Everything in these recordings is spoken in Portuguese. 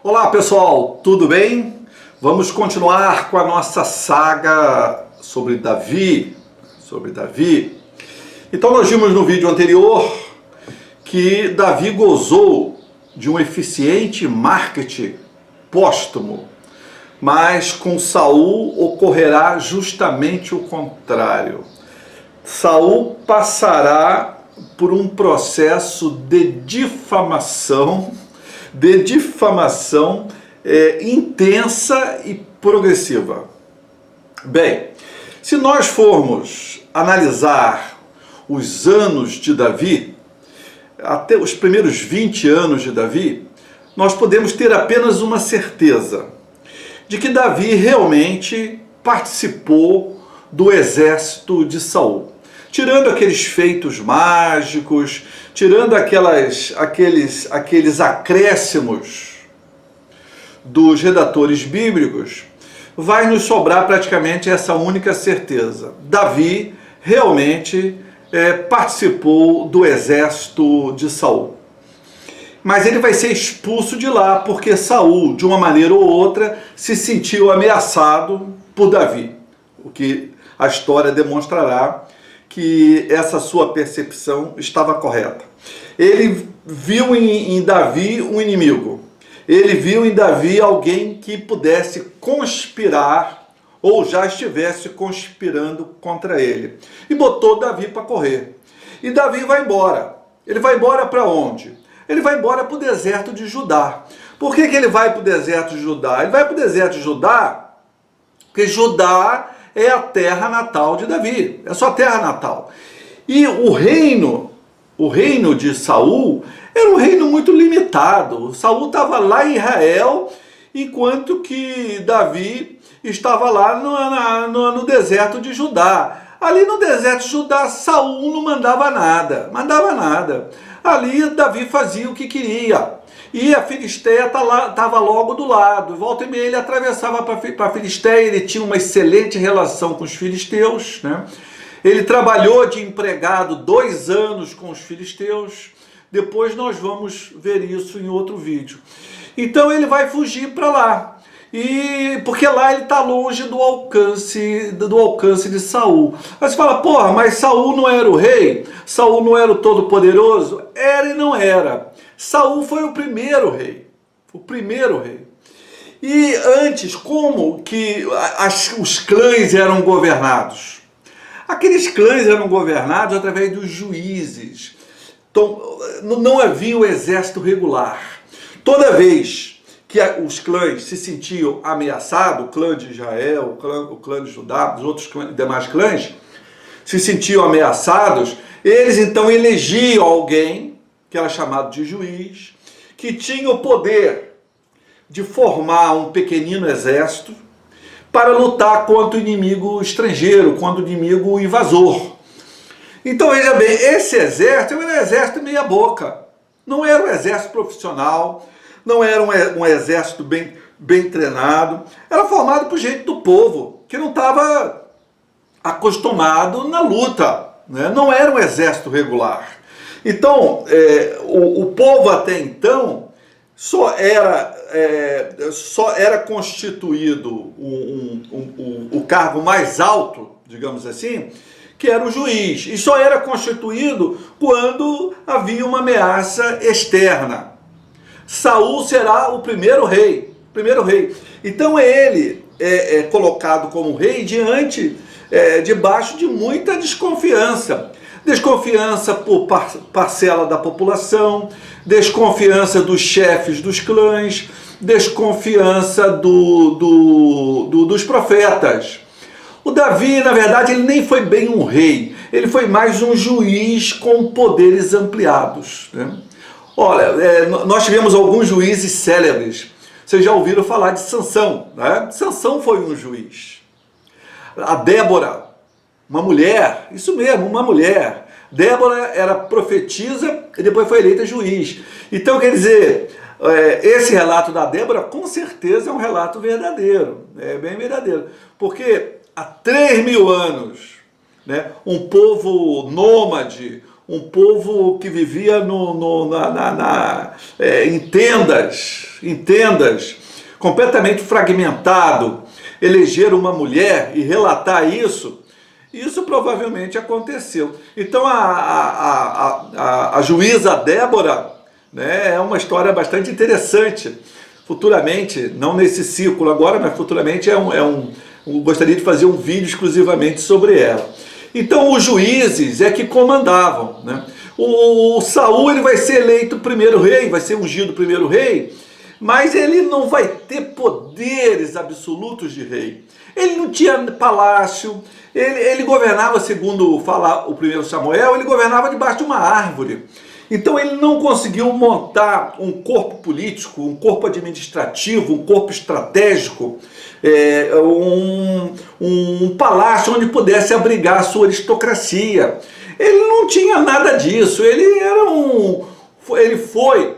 Olá pessoal, tudo bem? Vamos continuar com a nossa saga sobre Davi. Então nós vimos no vídeo anterior que Davi gozou de um eficiente marketing póstumo, mas com Saul ocorrerá justamente o contrário. Saul passará por um processo de difamação intensa e progressiva. Bem, se nós formos analisar os anos de Davi, até os primeiros 20 anos de Davi, nós podemos ter apenas uma certeza de que Davi realmente participou do exército de Saul. Tirando aqueles feitos mágicos, tirando aqueles acréscimos dos redatores bíblicos, vai nos sobrar praticamente essa única certeza. Davi realmente participou do exército de Saul. Mas ele vai ser expulso de lá porque Saul, de uma maneira ou outra, se sentiu ameaçado por Davi. O que a história demonstrará que essa sua percepção estava correta. Ele viu em Davi um inimigo. Ele viu em Davi alguém que pudesse conspirar ou já estivesse conspirando contra ele. E botou Davi para correr. E Davi vai embora. Ele vai embora para onde? Ele vai embora para o deserto de Judá. Por que ele vai para o deserto de Judá? Ele vai para o deserto de Judá porque Judá é a terra natal de Davi, é a sua terra natal. E o reino de Saul era um reino muito limitado. Saul estava lá em Israel, enquanto que Davi estava lá no deserto de Judá. Ali no deserto de Judá, Saul não mandava nada. Ali Davi fazia o que queria. E a Filisteia estava logo do lado. Volta e meia ele atravessava para a Filisteia, ele tinha uma excelente relação com os filisteus, né? Ele trabalhou de empregado 2 anos com os filisteus. Depois nós vamos ver isso em outro vídeo. Então ele vai fugir para lá. Porque lá ele está longe do alcance de Saul. Aí você fala, porra, mas Saul não era o rei? Saul não era o todo-poderoso? Era e não era. Saul foi o primeiro rei. E antes, como que os clãs eram governados? Aqueles clãs eram governados através dos juízes. Então, não havia o exército regular. Toda vez que os clãs se sentiam ameaçados, o clã de Israel, o clã de Judá, os outros demais clãs, se sentiam ameaçados, eles então elegiam alguém, que era chamado de juiz, que tinha o poder de formar um pequenino exército para lutar contra o inimigo estrangeiro, contra o inimigo invasor. Então veja bem, esse exército era um exército meia boca, não era um exército profissional, não era um exército bem treinado, era formado por gente do povo, que não estava acostumado na luta, né? Não era um exército regular. Então, o povo até então só era constituído o cargo mais alto, digamos assim, que era o juiz, e só era constituído quando havia uma ameaça externa. Saul será o primeiro rei. Então ele é colocado como rei debaixo de muita desconfiança. Desconfiança por parcela da população, desconfiança dos chefes dos clãs, desconfiança dos profetas. O Davi, na verdade, ele nem foi bem um rei, ele foi mais um juiz com poderes ampliados, né? Olha, nós tivemos alguns juízes célebres. Vocês já ouviram falar de Sansão, né? Sansão foi um juiz. A Débora, uma mulher, isso mesmo, uma mulher. Débora era profetisa e depois foi eleita juiz. Então, quer dizer, esse relato da Débora com certeza é um relato verdadeiro, é bem verdadeiro. Porque há 3.000 anos, né, um povo nômade, um povo que vivia em tendas, completamente fragmentado, eleger uma mulher e relatar isso, isso provavelmente aconteceu. Então a juíza Débora, né, é uma história bastante interessante. Futuramente, não nesse ciclo agora, mas futuramente gostaria de fazer um vídeo exclusivamente sobre ela. Então os juízes é que comandavam, né? O Saul, ele vai ser eleito primeiro rei, vai ser ungido primeiro rei, mas ele não vai ter poderes absolutos de rei. Ele não tinha palácio, ele governava, segundo fala o primeiro Samuel, ele governava debaixo de uma árvore. Então ele não conseguiu montar um corpo político, um corpo administrativo, um corpo estratégico, um palácio onde pudesse abrigar a sua aristocracia. Ele não tinha nada disso, ele foi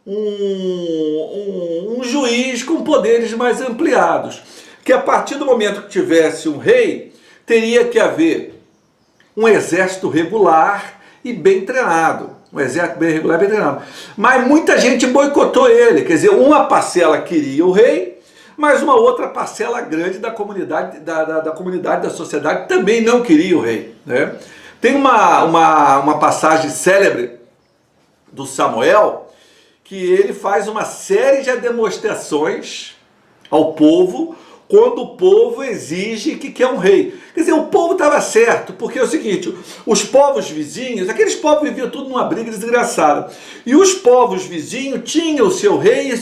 um juiz com poderes mais ampliados, que a partir do momento que tivesse um rei, teria que haver um exército regular e bem treinado. Um exército bem regular e bem treinado. Mas muita gente boicotou ele, quer dizer, uma parcela queria o rei, mas uma outra parcela grande da comunidade, da sociedade também não queria o rei, né? Tem uma passagem célebre do Samuel, que ele faz uma série de demonstrações ao povo, quando o povo exige que quer um rei. Quer dizer, o povo estava certo, porque é o seguinte, os povos vizinhos, aqueles povos viviam tudo numa briga desgraçada, e os povos vizinhos tinham o seu rei,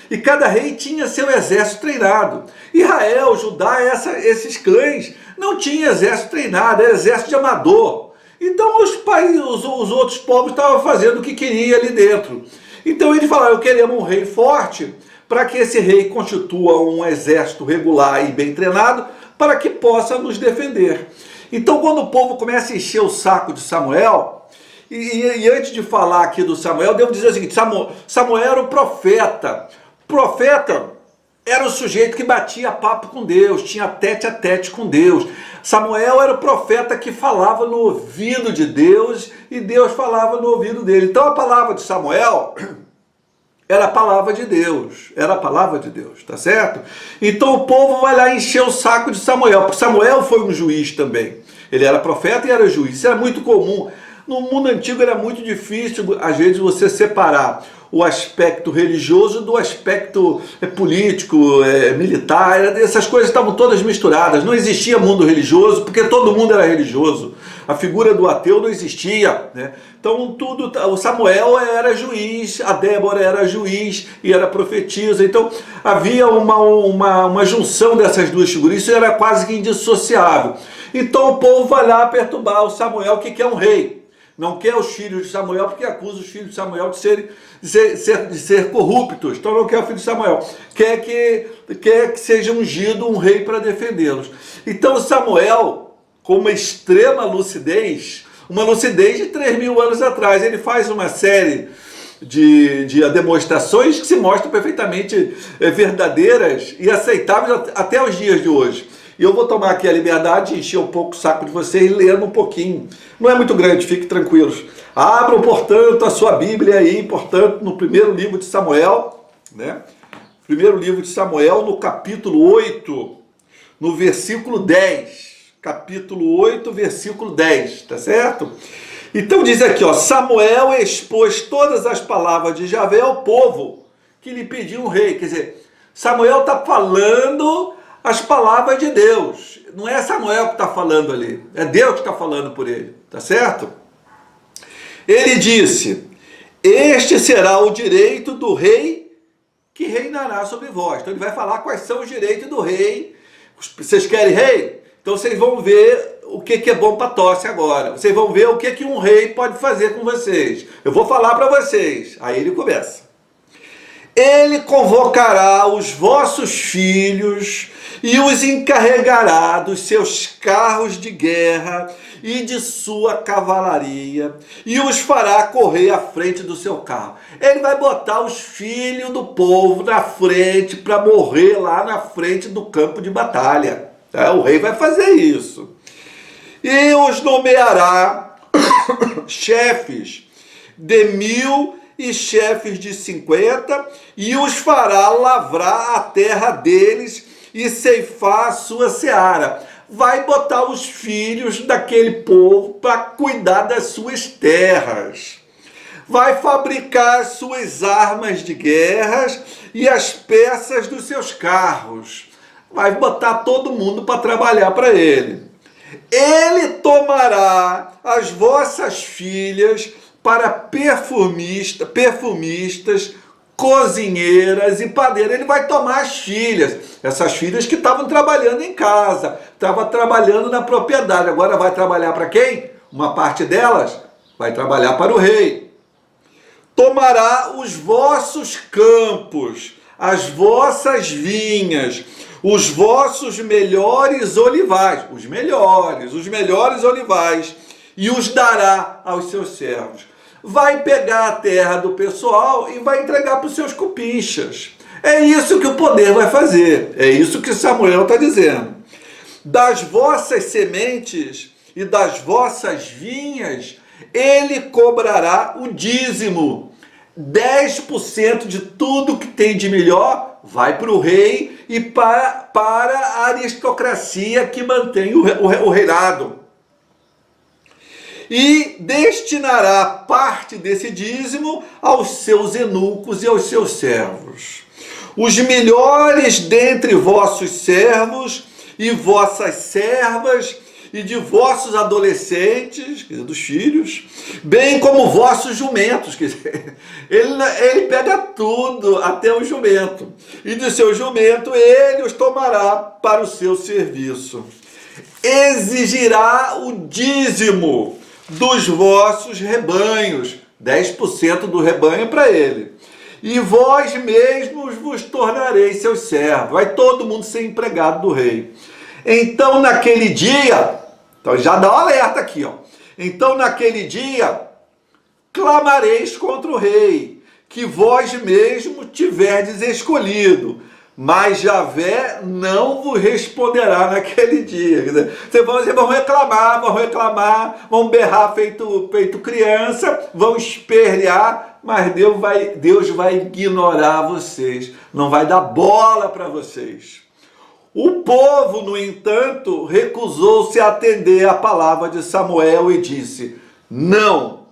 e cada rei tinha seu exército treinado. Israel, Judá, esses clãs não tinham exército treinado, era exército de amador. Então os outros povos estavam fazendo o que queria ali dentro. Então ele falava, eu queremos um rei forte, para que esse rei constitua um exército regular e bem treinado, para que possa nos defender. Então, quando o povo começa a encher o saco de Samuel, e antes de falar aqui do Samuel, devo dizer o seguinte, Samuel era o profeta. O profeta era o sujeito que batia papo com Deus, tinha tete a tete com Deus. Samuel era o profeta que falava no ouvido de Deus, e Deus falava no ouvido dele. Então, a palavra de Samuel era a palavra de Deus, tá certo? Então o povo vai lá encher o saco de Samuel, porque Samuel foi um juiz também. Ele era profeta e era juiz, isso era muito comum. No mundo antigo era muito difícil, às vezes, você separar o aspecto religioso do aspecto político, militar. Essas coisas estavam todas misturadas. Não existia mundo religioso, porque todo mundo era religioso. A figura do ateu não existia, né? Então o Samuel era juiz, a Débora era juiz e era profetisa. Então havia uma junção dessas duas figuras. Isso era quase que indissociável. Então o povo vai lá perturbar o Samuel, que quer um rei. Não quer os filhos de Samuel, porque acusa os filhos de Samuel de ser corruptos. Então não quer o filho de Samuel. Quer que seja ungido um rei para defendê-los. Então Samuel, com uma extrema lucidez, uma lucidez de 3.000 anos atrás, ele faz uma série de demonstrações que se mostram perfeitamente verdadeiras e aceitáveis até os dias de hoje. E eu vou tomar aqui a liberdade de encher um pouco o saco de vocês lendo um pouquinho. Não é muito grande, fiquem tranquilos. Abram, portanto, a sua Bíblia aí, portanto, no primeiro livro de Samuel, né? Primeiro livro de Samuel, no capítulo 8, no versículo 10. Capítulo 8, versículo 10, tá certo? Então diz aqui, ó, Samuel expôs todas as palavras de Javé ao povo que lhe pediu um rei. Quer dizer, Samuel está falando as palavras de Deus. Não é Samuel que está falando ali, é Deus que está falando por ele, tá certo? Ele disse, este será o direito do rei que reinará sobre vós. Então ele vai falar quais são os direitos do rei. Vocês querem rei? Então vocês vão ver o que é bom para tosse agora. Vocês vão ver o que um rei pode fazer com vocês. Eu vou falar para vocês. Aí ele começa. Ele convocará os vossos filhos e os encarregará dos seus carros de guerra e de sua cavalaria, e os fará correr à frente do seu carro. Ele vai botar os filhos do povo na frente para morrer lá na frente do campo de batalha. O rei vai fazer isso. E os nomeará chefes de 1000 e chefes de 50, e os fará lavrar a terra deles e ceifar a sua seara. Vai botar os filhos daquele povo para cuidar das suas terras. Vai fabricar as suas armas de guerra e as peças dos seus carros. Vai botar todo mundo para trabalhar para ele. Ele tomará as vossas filhas para perfumistas, cozinheiras e padeiras. Ele vai tomar as filhas, essas filhas que estavam trabalhando em casa, estavam trabalhando na propriedade. Agora vai trabalhar para quem? Uma parte delas vai trabalhar para o rei. Tomará os vossos campos, as vossas vinhas, os vossos melhores olivais, os melhores olivais, e os dará aos seus servos. Vai pegar a terra do pessoal e vai entregar para os seus cupinchas. É isso que o poder vai fazer. É isso que Samuel está dizendo. Das vossas sementes e das vossas vinhas, ele cobrará o dízimo. 10% de tudo que tem de melhor vai para o rei e para a aristocracia que mantém o reinado. E destinará parte desse dízimo aos seus eunucos e aos seus servos. Os melhores dentre vossos servos e vossas servas e de vossos adolescentes, quer dizer, dos filhos, bem como vossos jumentos, quer dizer, ele pega tudo, até o jumento, e de seu jumento ele os tomará para o seu serviço. Exigirá o dízimo dos vossos rebanhos, 10% do rebanho para ele. E vós mesmos vos tornareis seus servos. Vai todo mundo ser empregado do rei. Então naquele dia, então já dá um alerta aqui, ó. Então naquele dia, clamareis contra o rei, que vós mesmo tiverdes escolhido. Mas Javé não vos responderá naquele dia. Quer dizer, vocês vão reclamar, vão berrar feito criança, vão espernear, mas Deus vai ignorar vocês, não vai dar bola para vocês. O povo, no entanto, recusou-se a atender a palavra de Samuel e disse: não,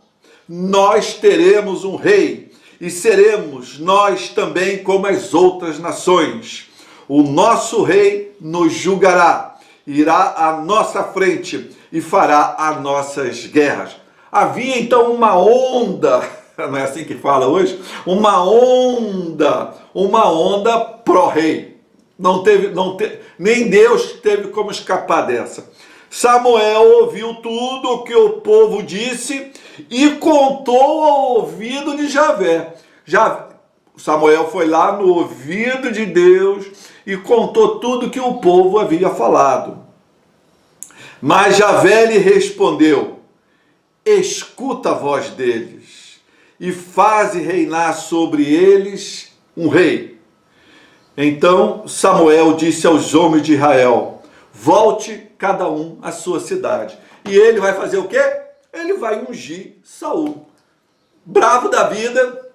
nós teremos um rei, e seremos nós também como as outras nações. O nosso rei nos julgará, irá à nossa frente e fará as nossas guerras. Havia então uma onda, não é assim que fala hoje? Uma onda pró-rei. Nem Deus teve como escapar dessa. Samuel ouviu tudo o que o povo disse e contou ao ouvido de Javé. Samuel foi lá no ouvido de Deus e contou tudo que o povo havia falado. Mas Javé lhe respondeu: escuta a voz deles e faze reinar sobre eles um rei. Então Samuel disse aos homens de Israel: volte cada um à sua cidade. E ele vai fazer o quê? Ele vai ungir Saul. Bravo da vida,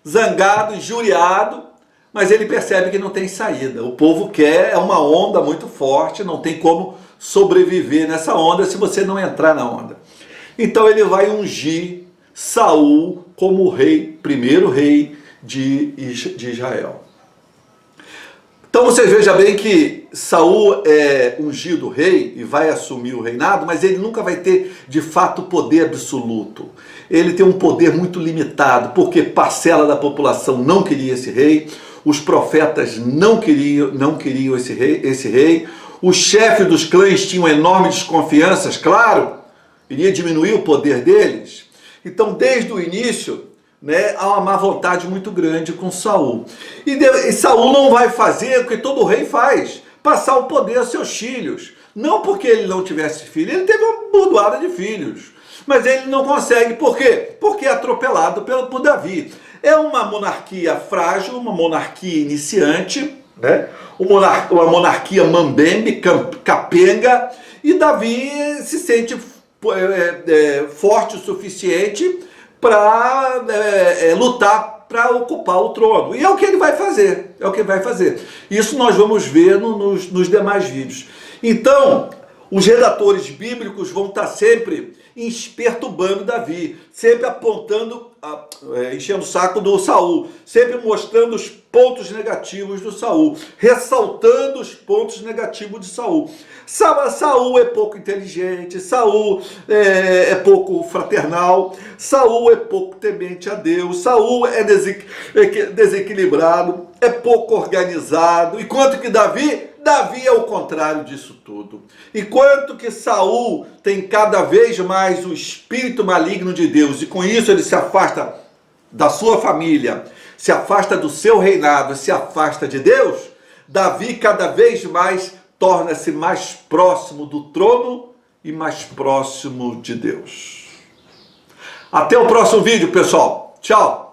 zangado, injuriado, mas ele percebe que não tem saída. O povo quer, é uma onda muito forte, não tem como sobreviver nessa onda se você não entrar na onda. Então ele vai ungir Saul como rei, primeiro rei de Israel. Então você veja bem que Saul é ungido rei e vai assumir o reinado, mas ele nunca vai ter de fato poder absoluto. Ele tem um poder muito limitado, porque parcela da população não queria esse rei, os profetas não queriam esse rei, os chefes dos clãs tinham enormes desconfianças, claro, iria diminuir o poder deles. Então desde o início, há uma má vontade muito grande com Saul. E Saul não vai fazer o que todo rei faz, passar o poder aos seus filhos. Não porque ele não tivesse filho, ele teve uma bordoada de filhos. Mas ele não consegue, por quê? Porque é atropelado por Davi. É uma monarquia frágil, uma monarquia iniciante, uma monarquia mambembe, capenga, e Davi se sente forte o suficiente para lutar para ocupar o trono. E é o que ele vai fazer, é o que ele vai fazer. Isso nós vamos ver nos demais vídeos. Então, os redatores bíblicos vão estar sempre perturbando Davi, sempre apontando, enchendo o saco do Saul, sempre mostrando os pontos negativos do Saul, ressaltando os pontos negativos de Saul. Saul é pouco inteligente, Saul é pouco fraternal, Saul é pouco temente a Deus, Saul é desequilibrado, é pouco organizado, enquanto que Davi é o contrário disso tudo. Enquanto que Saul tem cada vez mais o espírito maligno de Deus, e com isso ele se afasta da sua família, se afasta do seu reinado, se afasta de Deus, Davi cada vez mais torna-se mais próximo do trono e mais próximo de Deus. Até o próximo vídeo, pessoal. Tchau!